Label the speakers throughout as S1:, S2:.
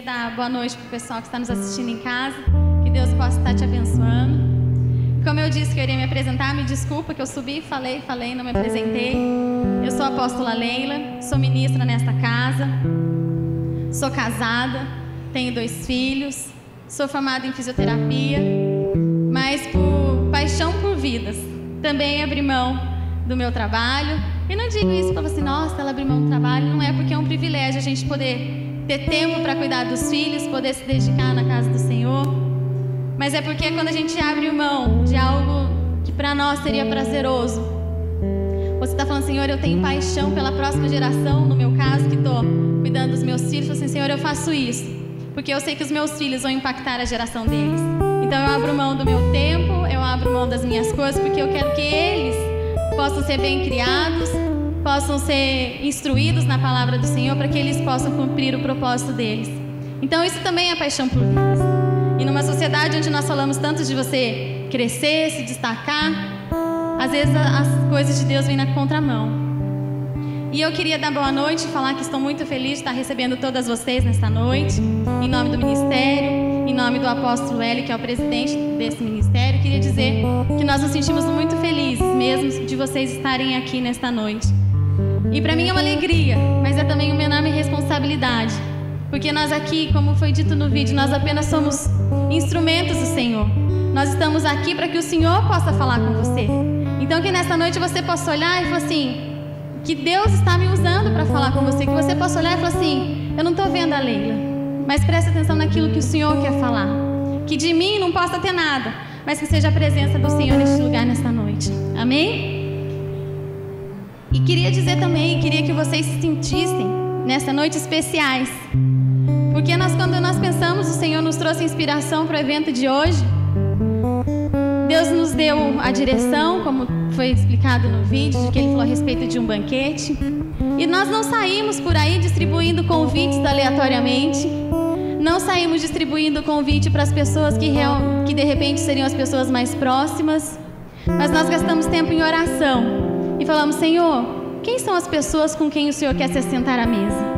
S1: dar boa noite para o pessoal que está nos assistindo em casa. Que Deus possa estar te abençoando. Como eu disse que eu iria me apresentar, me desculpa que eu subi, falei, não me apresentei. Eu sou a apóstola Leila, sou ministra nesta casa, sou casada, tenho 2 filhos, sou formada em fisioterapia, mas por paixão por vidas, também abri mão do meu trabalho. E não digo isso para você, nossa, ela abriu mão do trabalho, não é, porque é um privilégio a gente poder ter tempo para cuidar dos filhos, poder se dedicar na casa do Senhor. Mas é porque quando a gente abre mão de algo que para nós seria prazeroso, você está falando, Senhor, eu tenho paixão pela próxima geração, no meu caso, que estou cuidando dos meus filhos, assim, Senhor, eu faço isso, porque eu sei que os meus filhos vão impactar a geração deles. Então eu abro mão do meu tempo, eu abro mão das minhas coisas, porque eu quero que eles possam ser bem criados, possam ser instruídos na palavra do Senhor, para que eles possam cumprir o propósito deles. Então isso também é paixão por vidas. E numa sociedade onde nós falamos tanto de você crescer, se destacar, às vezes as coisas de Deus vêm na contramão. E eu queria dar boa noite e falar que estou muito feliz de estar recebendo todas vocês nesta noite, em nome do ministério, em nome do apóstolo Hélio, que é o presidente desse ministério. Queria dizer que nós nos sentimos muito felizes mesmo de vocês estarem aqui nesta noite. E para mim é uma alegria, mas é também uma enorme responsabilidade, porque nós aqui, como foi dito no vídeo, nós apenas somos instrumentos do Senhor. Nós estamos aqui para que o Senhor possa falar com você. Então que nesta noite você possa olhar e falar assim, que Deus está me usando para falar com você. Que você possa olhar e falar assim, eu não estou vendo a Leila, mas preste atenção naquilo que o Senhor quer falar. Que de mim não possa ter nada, mas que seja a presença do Senhor neste lugar, nesta noite. Amém? E queria dizer também, queria que vocês se sentissem nesta noite especiais. Porque quando nós pensamos, o Senhor nos trouxe inspiração para o evento de hoje. Deus nos deu a direção, como foi explicado no vídeo, de que Ele falou a respeito de um banquete. E nós não saímos por aí distribuindo convites aleatoriamente. Não saímos distribuindo convite para as pessoas que de repente seriam as pessoas mais próximas. Mas nós gastamos tempo em oração. E falamos, Senhor, quem são as pessoas com quem o Senhor quer se assentar à mesa?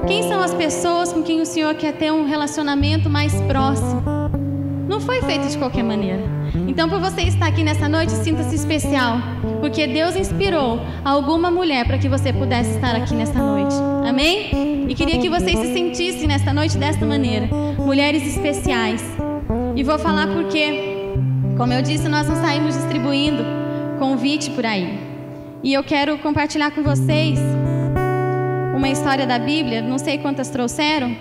S1: Quem são as pessoas com quem o Senhor quer ter um relacionamento mais próximo? Não foi feito de qualquer maneira. Então, por você estar aqui nessa noite, sinta-se especial, porque Deus inspirou alguma mulher para que você pudesse estar aqui nessa noite. Amém? E queria que vocês se sentissem nesta noite desta maneira, mulheres especiais. E vou falar porque, como eu disse, nós não saímos distribuindo convite por aí. E eu quero compartilhar com vocês uma história da Bíblia, não sei quantas trouxeram,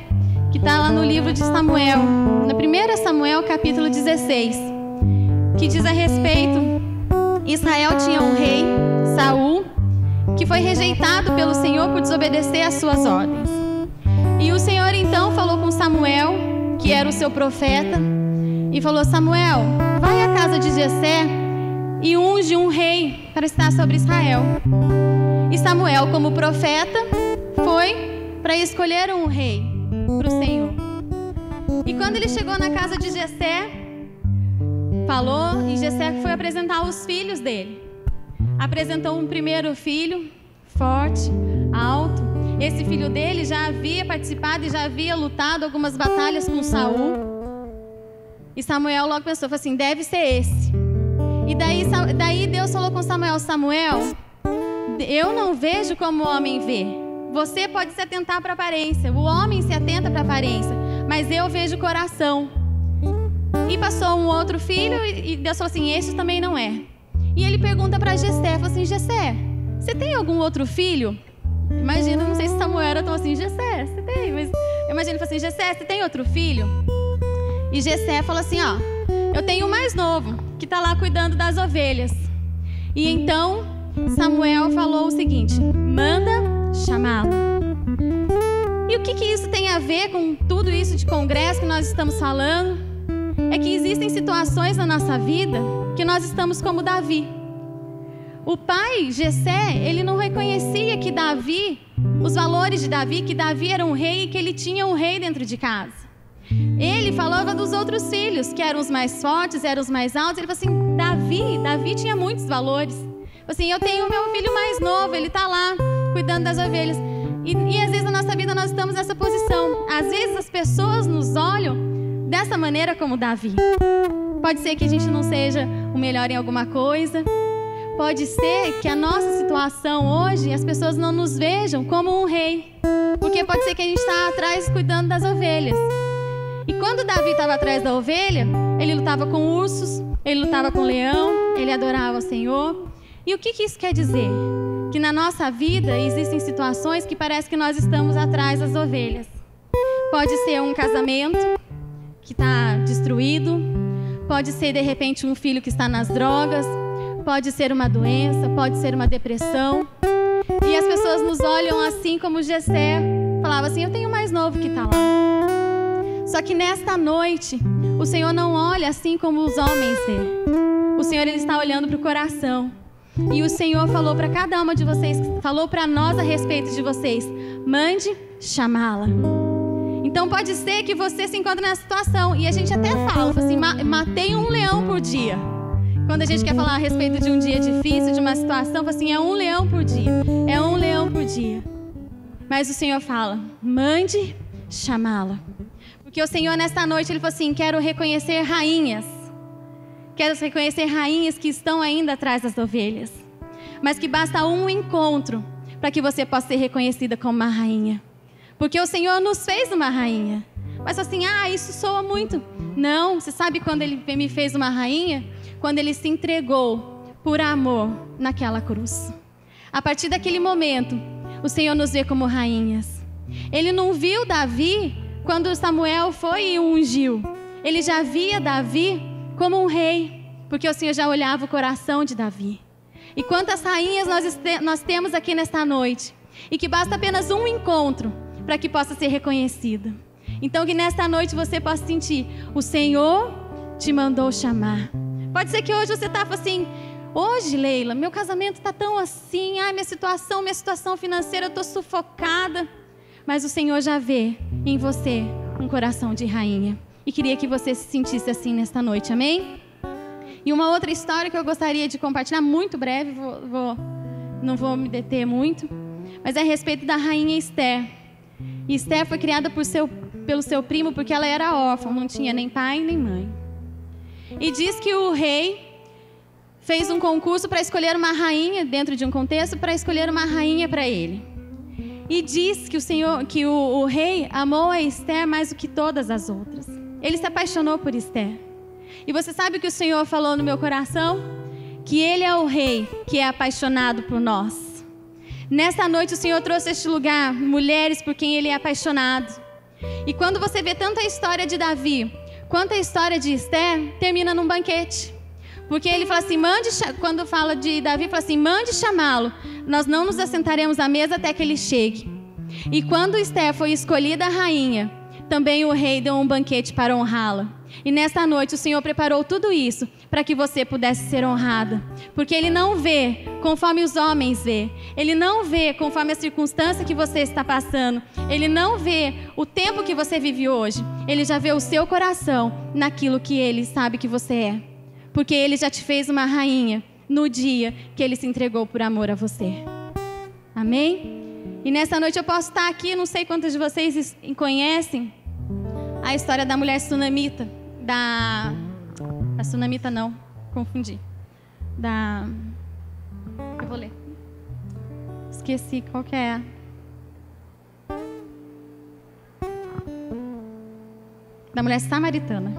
S1: que está lá no livro de Samuel, no 1 Samuel capítulo 16, que diz a respeito, Israel tinha um rei, Saul, que foi rejeitado pelo Senhor por desobedecer às suas ordens. E o Senhor então falou com Samuel, que era o seu profeta, e falou, Samuel, vai à casa de Jessé e unge um rei para estar sobre Israel. E Samuel, como profeta, foi para escolher um rei para o Senhor. E quando ele chegou na casa de Jessé, falou, e Jessé foi apresentar os filhos dele. Apresentou um primeiro filho, forte, alto. Esse filho dele já havia participado e já havia lutado algumas batalhas com Saul. E Samuel logo pensou, falou assim, deve ser esse. E daí Deus falou com Samuel, Samuel, eu não vejo como o homem vê. Você pode se atentar para a aparência, o homem se atenta para a aparência, mas eu vejo o coração. E passou um outro filho e Deus falou assim, esse também não é. E ele pergunta para Jessé, falou assim, Jessé, você tem algum outro filho? Imagina, não sei se Samuel era tão assim, Jessé, você tem, mas eu imagino, falou assim, Jessé, você tem outro filho? E Jessé falou assim, ó, eu tenho o mais novo, que está lá cuidando das ovelhas. E então Samuel falou o seguinte, manda chamá-lo. E o que isso tem a ver com tudo isso de congresso que nós estamos falando? É que existem situações na nossa vida que nós estamos como Davi. O pai, Jessé, ele não reconhecia que Davi, os valores de Davi, que Davi era um rei e que ele tinha um rei dentro de casa. Ele falava dos outros filhos, que eram os mais fortes, eram os mais altos. Ele falou assim, Davi tinha muitos valores. Assim, eu tenho o meu filho mais novo, ele está lá cuidando das ovelhas. E às vezes na nossa vida nós estamos nessa posição. Às vezes as pessoas nos olham dessa maneira como Davi. Pode ser que a gente não seja o melhor em alguma coisa. Pode ser que a nossa situação hoje, as pessoas não nos vejam como um rei. Porque pode ser que a gente está atrás cuidando das ovelhas. E quando Davi estava atrás da ovelha, ele lutava com ursos, ele lutava com leão, ele adorava o Senhor. E o que isso quer dizer? Que na nossa vida existem situações que parece que nós estamos atrás das ovelhas. Pode ser um casamento que está destruído, pode ser de repente um filho que está nas drogas, pode ser uma doença, pode ser uma depressão. E as pessoas nos olham assim como Jessé falava assim, eu tenho mais novo que está lá. Só que nesta noite, o Senhor não olha assim como os homens vê. O Senhor ele está olhando para o coração. E o Senhor falou para cada uma de vocês, falou para nós a respeito de vocês, mande chamá-la. Então pode ser que você se encontre nessa situação. E a gente até fala assim, matei um leão por dia. Quando a gente quer falar a respeito de um dia difícil, de uma situação, fala assim, é um leão por dia. É um leão por dia. Mas o Senhor fala, mande chamá-la. Porque o Senhor nesta noite, Ele falou assim, quero reconhecer rainhas. Quero reconhecer rainhas que estão ainda atrás das ovelhas. Mas que basta um encontro para que você possa ser reconhecida como uma rainha. Porque o Senhor nos fez uma rainha. Mas assim, isso soa muito. Não, você sabe quando Ele me fez uma rainha? Quando Ele se entregou por amor naquela cruz. A partir daquele momento, o Senhor nos vê como rainhas. Ele não viu Davi quando Samuel foi e o ungiu. Ele já via Davi como um rei, porque o Senhor já olhava o coração de Davi. E quantas rainhas nós temos aqui nesta noite, e que basta apenas um encontro para que possa ser reconhecida. Então que nesta noite você possa sentir, o Senhor te mandou chamar. Pode ser que hoje você está assim, hoje Leila, meu casamento está tão assim, minha situação financeira, eu estou sufocada. Mas o Senhor já vê em você um coração de rainha. E queria que você se sentisse assim nesta noite, amém? E uma outra história que eu gostaria de compartilhar, muito breve, não vou me deter muito, mas é a respeito da rainha Esther. E Esther foi criada pelo seu primo porque ela era órfã, não tinha nem pai nem mãe. E diz que o rei fez um concurso para escolher uma rainha, dentro de um contexto, para escolher uma rainha para ele. E diz que o rei amou a Esther mais do que todas as outras. Ele se apaixonou por Esther. E você sabe o que o Senhor falou no meu coração? Que Ele é o rei que é apaixonado por nós. Nesta noite o Senhor trouxe a este lugar mulheres por quem Ele é apaixonado. E quando você vê tanto a história de Davi quanto a história de Esther, termina num banquete. Porque ele fala assim, quando fala de Davi, fala assim, mande chamá-lo. Nós não nos assentaremos à mesa até que ele chegue. E quando Esther foi escolhida rainha, também o rei deu um banquete para honrá-la. E nesta noite o Senhor preparou tudo isso para que você pudesse ser honrada. Porque Ele não vê conforme os homens vê. Ele não vê conforme a circunstância que você está passando. Ele não vê o tempo que você vive hoje. Ele já vê o seu coração naquilo que Ele sabe que você é. Porque Ele já te fez uma rainha no dia que Ele se entregou por amor a você. Amém? E nessa noite eu posso estar aqui, não sei quantos de vocês conhecem a história da mulher sunamita. A sunamita não, confundi. Eu vou ler. Esqueci qual que é. Da mulher samaritana.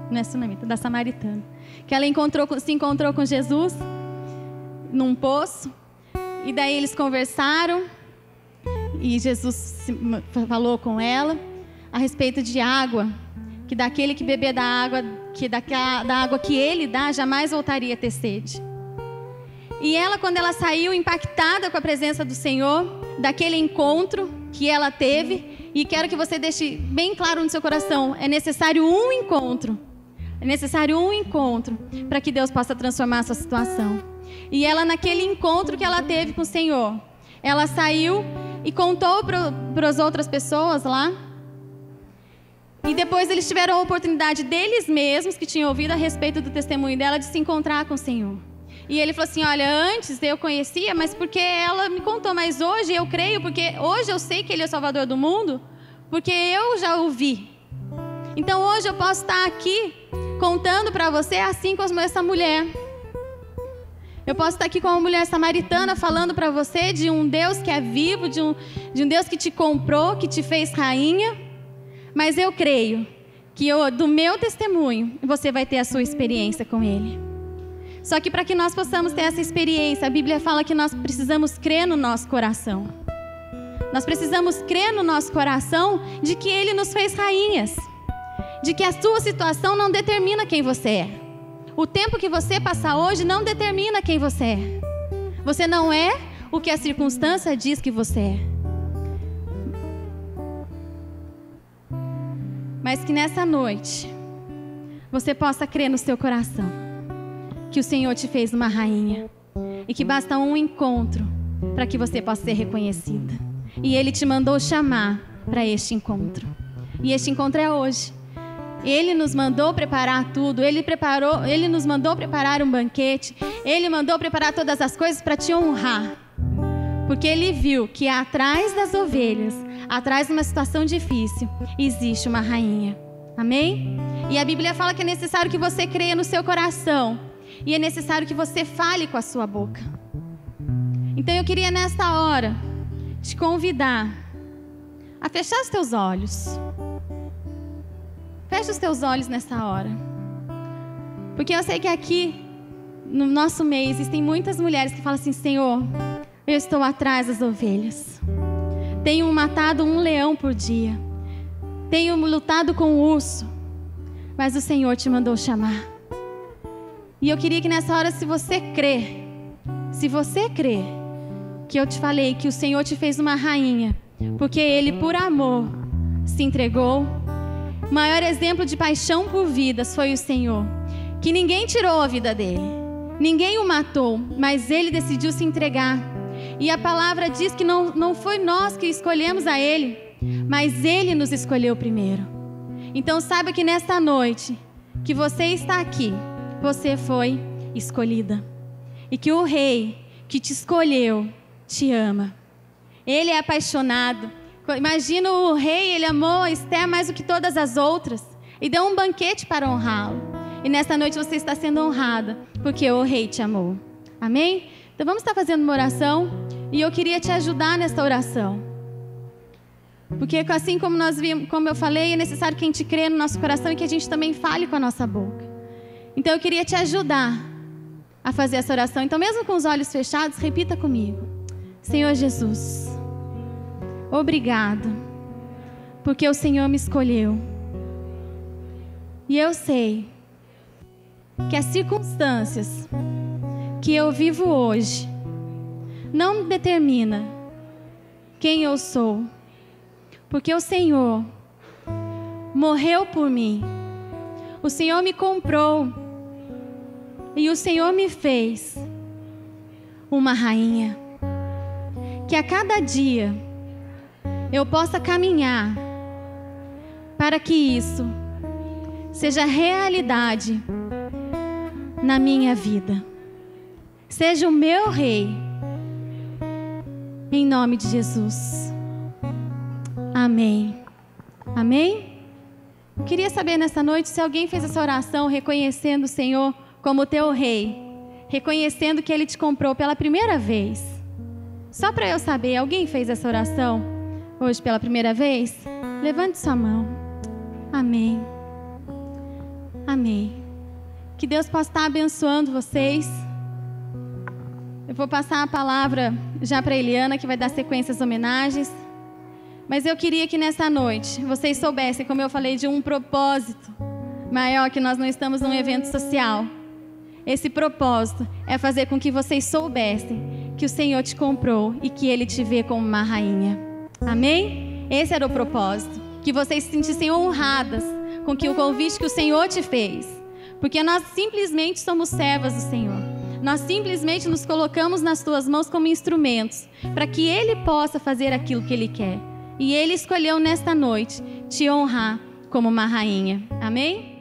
S1: Não é sunamita, da samaritana. Que ela se encontrou com Jesus num poço. E daí eles conversaram. E Jesus falou com ela a respeito de água. Que daquele que beber da água que Ele dá, jamais voltaria a ter sede. E ela, quando ela saiu impactada com a presença do Senhor, daquele encontro que ela teve, e quero que você deixe bem claro no seu coração, é necessário um encontro. É necessário um encontro para que Deus possa transformar a sua situação. E ela, naquele encontro que ela teve com o Senhor, ela saiu e contou para as outras pessoas lá. E depois eles tiveram a oportunidade deles mesmos, que tinham ouvido a respeito do testemunho dela, de se encontrar com o Senhor. E ele falou assim, olha, antes eu conhecia, mas porque ela me contou, mas hoje eu creio, porque hoje eu sei que ele é o Salvador do mundo, porque eu já o vi. Então hoje eu posso estar aqui contando para você assim como essa mulher. Eu posso estar aqui com uma mulher samaritana falando para você de um Deus que é vivo, de um Deus que te comprou, que te fez rainha. Mas eu creio que do meu testemunho você vai ter a sua experiência com Ele. Só que para que nós possamos ter essa experiência, a Bíblia fala que nós precisamos crer no nosso coração. Nós precisamos crer no nosso coração de que Ele nos fez rainhas. De que a sua situação não determina quem você é. O tempo que você passar hoje não determina quem você é. Você não é o que a circunstância diz que você é. Mas que nessa noite você possa crer no seu coração que o Senhor te fez uma rainha e que basta um encontro para que você possa ser reconhecida. E Ele te mandou chamar para este encontro. E este encontro é hoje. Ele nos mandou preparar tudo, Ele nos mandou preparar um banquete, Ele mandou preparar todas as coisas para te honrar. Porque Ele viu que atrás das ovelhas, atrás de uma situação difícil, existe uma rainha. Amém? E a Bíblia fala que é necessário que você creia no seu coração e é necessário que você fale com a sua boca. Então eu queria nesta hora te convidar a fechar os teus olhos. Feche os teus olhos nessa hora. Porque eu sei que aqui, no nosso meio, existem muitas mulheres que falam assim, Senhor, eu estou atrás das ovelhas. Tenho matado um leão por dia. Tenho lutado com o urso. Mas o Senhor te mandou chamar. E eu queria que nessa hora, se você crer, que eu te falei que o Senhor te fez uma rainha, porque Ele, por amor, se entregou. O maior exemplo de paixão por vidas foi o Senhor, que ninguém tirou a vida dele, ninguém o matou, mas Ele decidiu se entregar. E a palavra diz que não foi nós que escolhemos a Ele, mas Ele nos escolheu primeiro. Então saiba que nesta noite, que você está aqui, você foi escolhida. E que o Rei que te escolheu, te ama. Ele é apaixonado. Imagina o rei, ele amou Esther mais do que todas as outras e deu um banquete para honrá-lo. E nesta noite você está sendo honrada porque o rei te amou. Amém? Então vamos estar fazendo uma oração e eu queria te ajudar nesta oração. Porque assim como nós vimos, como eu falei, é necessário que a gente crê no nosso coração e que a gente também fale com a nossa boca. Então eu queria te ajudar a fazer essa oração. Então mesmo com os olhos fechados, repita comigo. Senhor Jesus, obrigado, porque o Senhor me escolheu. E eu sei que as circunstâncias que eu vivo hoje não determina quem eu sou, porque o Senhor morreu por mim. O Senhor me comprou e o Senhor me fez uma rainha. Que a cada dia eu possa caminhar para que isso seja realidade na minha vida. Seja o meu rei, em nome de Jesus. Amém. Amém? Eu queria saber nessa noite se alguém fez essa oração reconhecendo o Senhor como teu rei, reconhecendo que Ele te comprou pela primeira vez. Só para eu saber, alguém fez essa oração hoje pela primeira vez? Levante sua mão. Amém. Amém. Que Deus possa estar abençoando vocês. Eu vou passar a palavra já para a Eliana, que vai dar sequência às homenagens. Mas eu queria que nessa noite vocês soubessem, como eu falei, de um propósito maior, que nós não estamos num evento social. Esse propósito é fazer com que vocês soubessem que o Senhor te comprou e que Ele te vê como uma rainha. Amém? Esse era o propósito. Que vocês se sentissem honradas com o convite que o Senhor te fez. Porque nós simplesmente somos servas do Senhor. Nós simplesmente nos colocamos nas tuas mãos como instrumentos para que Ele possa fazer aquilo que Ele quer. E Ele escolheu nesta noite te honrar como uma rainha. Amém?